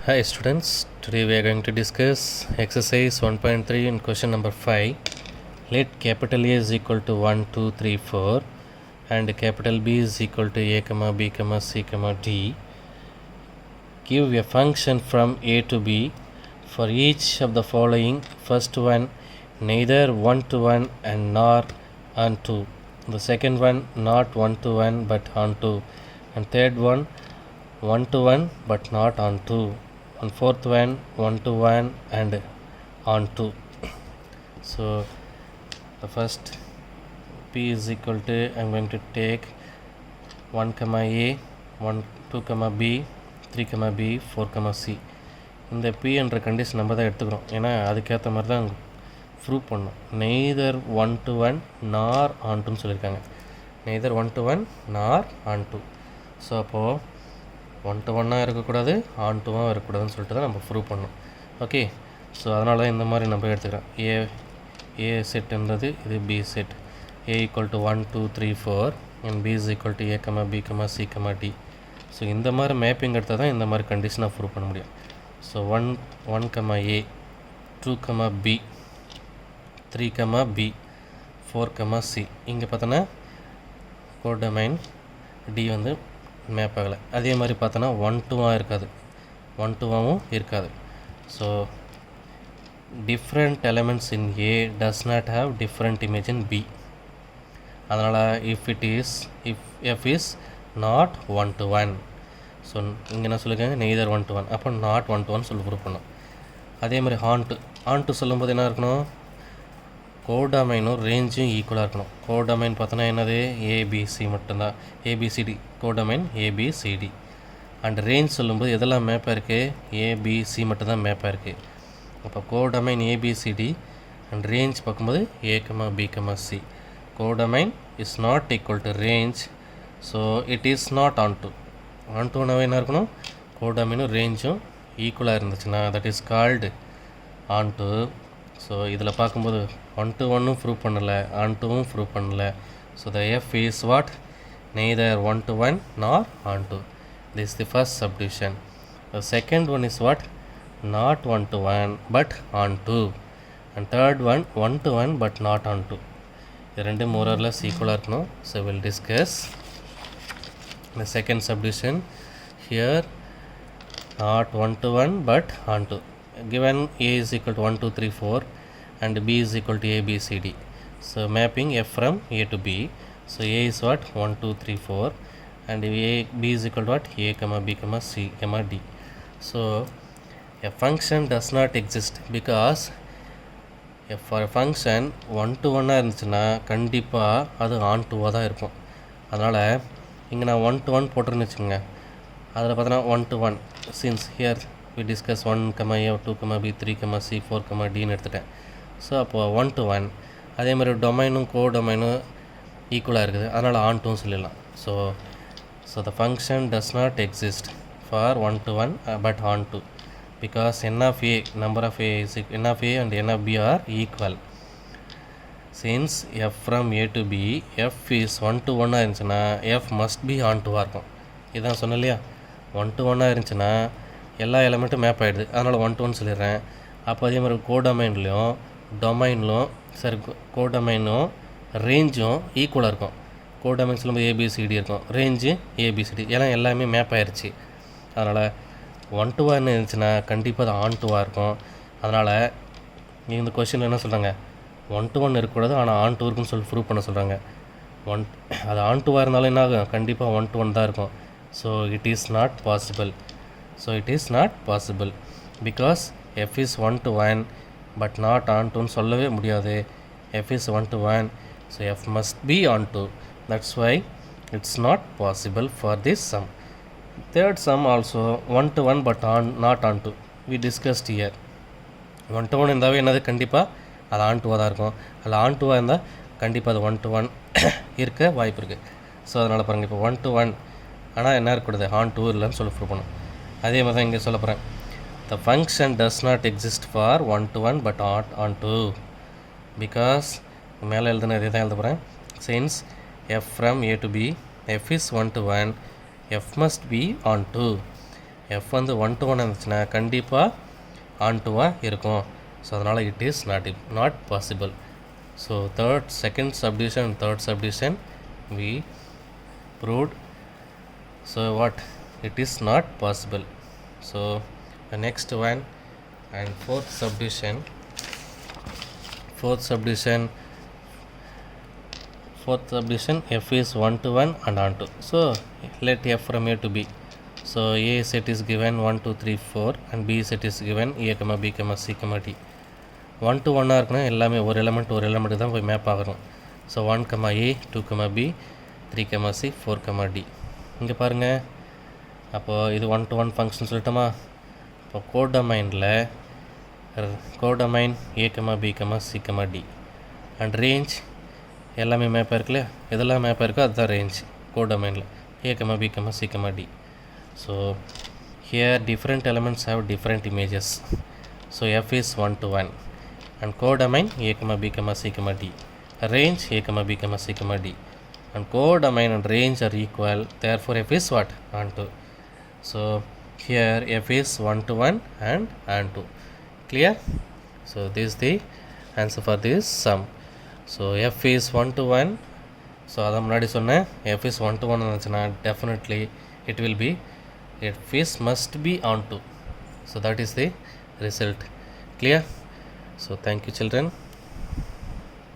Hi students, today we are going to discuss exercise 1.3 in question number 5. Let capital A is equal to 1, 2, 3, 4 and capital B is equal to A, B, C, D. Give a function from A to B for each of the following. First one, neither 1 to 1 and nor onto. The second one, not 1 to 1 but onto. And third one, 1 to 1 but not onto. And fourth one, 1 to 1 and onto. So the first P is equal to, I'm going to take 1 comma A, 1 2 comma B, 3 comma B, 4 comma C. இந்த P என்ற condition நம்ம தான் எடுத்துக்கிறோம், ஏன்னா அதுக்கேற்ற மாதிரி தான் prove பண்ணோம். நெய்தர் 1 to 1 நார் ஆன்ட்டுன்னு சொல்லியிருக்காங்க. Neither 1 to 1 nor and. So அப்போது 1 to 1 இருக்கக்கூடாது, ஆன்ட்டுவாக இருக்கக்கூடாதுன்னு சொல்லிட்டு தான் நம்ம ப்ரூவ் பண்ணோம். ஓகே, ஸோ அதனால தான் இந்த மாதிரி நம்ம எடுத்துக்கிறோம். ஏ செட்டுன்றது இது B set. A equal to 1, 2, 3, 4 and B is equal to A, B, C, D. So இந்த மாதிரி மேப்பிங் எடுத்தால் தான் இந்த மாதிரி கண்டிஷனாக ப்ரூவ் பண்ண முடியும். So 1 A, 2 B, 3 B, 4 C. இங்கே பார்த்தோன்னா கோடமைன் டி வந்து மேப் ஆகலை. அதே மாதிரி பார்த்தோன்னா 1 2 இருக்காது, 1 2 இருக்காது. So different elements in A does not have different image in B. அதனால் F is not 1 to 1. So இங்கே என்ன சொல்லியிருக்காங்க, நெய்தர் 1 to 1, அப்போ நாட் 1 to 1 சொல்லி ப்ரூவ் பண்ணோம். அதே மாதிரி ஆன்ட்டு சொல்லும்போது என்ன இருக்கணும், கோடமைனும் ரேஞ்சும் ஈக்குவலாக இருக்கணும். கோடமைன் பார்த்தோன்னா என்னது, ஏபிசி மட்டும்தான், A B C D, codomain A B C D. And range சொல்லும்போது எதெல்லாம் மேப்பாக இருக்குது, ஏபிசி மட்டும்தான் மேப்பாக இருக்குது. அப்போ கோடமைன் ஏபிசிடி அண்ட் ரேஞ்ச் பார்க்கும்போது A, B, C. Codomain is not equal to range, so it is not ஆன்ட்டுனாவே என்ன இருக்கணும், கோடமைனும் ரேஞ்சும் ஈக்குவலாக இருந்துச்சுன்னா that is called onto. So இதில் பார்க்கும்போது 1 to 1 ப்ரூவ் பண்ணலை, ஆன்ட்டுவும் ப்ரூவ் பண்ணலை. So the F is what, neither 1 to 1 nor onto. This the first subdivision. The second one is what, not 1 to 1 but onto. And third one, 1 to 1 but not onto. இது ரெண்டு more or less equal இருக்கணும். So we'll discuss the second subdivision. Here not 1 to 1 but onto. Given A is equal to 1 2 3 4 and B is equal to A B C D. So mapping F from A to B. So A is what, 1 2 3 4 and B is equal to what, A, B, C, D. So a function does not exist because for a function 1 to 1 இருந்துச்சுன்னா கண்டிப்பாக அது on டூவாக தான் இருக்கும். அதனால் இங்கே நான் 1 to 1 போட்டுருன்னு வச்சுக்கோங்க. அதில் பார்த்தோன்னா 1 to 1 since here we discuss 1 A, 2 B, 3 C, 4 Dன்னு எடுத்துட்டேன். ஸோ அப்போது 1 to 1 அதே மாதிரி டொமைனும் கோடொமைனும் ஈக்குவலாக இருக்குது, அதனால் ஆன் டூன்னு சொல்லிடலாம். So the function does not exist for 1 to 1 but on 2. Because n of A, number of A is n of A and n of B are equal. Since f from A to B, f is 1 to 1 இருந்துச்சுன்னா f must be on 2 இருக்கும். இதான் சொன்னேன் இல்லையா, 1 to 1 இருந்துச்சுன்னா எல்லா எலமெண்ட்டும் map ஆகிடுது, அதனால் 1 to 1 சொல்லிடுறேன். அப்போ அதே மாதிரி டொமைன்லையும் சரி, கோடொமைனும் ரேஞ்சும் ஈக்குவலாக இருக்கும். கோடொமைன் சொல்லும்போது ஏபிசிடி இருக்கும், ரேஞ்சு ஏபிசிடி, ஏன்னா எல்லாமே மேப் ஆகிடுச்சு. அதனால் 1 to 1 இருந்துச்சுன்னா கண்டிப்பாக அது ஆன் டூவாக இருக்கும். அதனால் இந்த கொஷினில் என்ன சொல்கிறாங்க, 1 to 1 இருக்கக்கூடாது ஆனால் ஆன் டூ இருக்குன்னு சொல்லி ப்ரூவ் பண்ண சொல்கிறாங்க. அது ஆன் டூவாக இருந்தாலும் என்ன ஆகும், கண்டிப்பாக 1 to 1 தான் இருக்கும். So it is not possible because F is 1 to 1 but not on டூன்னு சொல்லவே முடியாது. F is 1 to 1, so F must be onto. That's why it's not possible for this sum. Third sum also 1 to 1 but not on 2. We discussed here. 1 to 1 இருந்தாவே என்னது, கண்டிப்பாக அது on டூவாக தான் இருக்கும். அதில் ஆன் டூவாக இருந்தால் கண்டிப்பாக அது 1 to 1 இருக்க வாய்ப்பு இருக்குது. ஸோ அதனால் பாருங்கள், இப்போ 1 to 1 ஆனால் என்ன இருக்கக்கூடாது, ஆன் டூ இல்லைன்னு சொல்லி ப்ரூவ் பண்ணணும். அதே மாதிரி தான் இங்கே சொல்ல போகிறேன். The function does not exist for 1 to 1 but not on 2 because மேலே எழுதுன இதே தான் எழுத போகிறேன். Since f from A to B, f is 1 to 1, f must be on 2. F வந்து 1 to 1 இருந்துச்சுன்னா கண்டிப்பாக ஆன் டுவாக இருக்கும். ஸோ அதனால் it is not possible. So second subdivision third subdivision we proved. So what, it is not possible. So the next one and fourth subdivision f is 1 to 1 and on to. So let f from a to b. So a set is given 1 2 3 4 and b set is given a comma b comma c comma d. 1 to 1 இருக்குன்னா எல்லாமே ஒரு element தான் போய் map ஆகணும். So 1 comma a 2 comma b 3 comma c 4 comma d. இங்கே பாருங்கள், அப்போது இது 1 to 1 ஃபங்க்ஷன் சொல்லிட்டோமா. இப்போ கோடமைனில் a comma b comma c comma d and range எல்லாமே மேப்பாக இருக்குல்ல, எதெல்லாம் மேப்பாக இருக்கோ அதுதான் ரேஞ்ச் கோடமைனில் a comma b comma c comma d. So here different elements have different images. So f is 1 to 1 and codomain a comma b comma c comma d, range a comma b comma c comma d, and codomain and range are equal, therefore f is what, onto. So here f is 1 to 1 and onto. Clear? So this is the answer for this sum. So f is 1 to 1. So அதான் முன்னாடி சொன்னேன், f is 1 to 1 இருந்துச்சுன்னா definitely it will be, f is must be onto. So that is the result. Clear? So thank you children.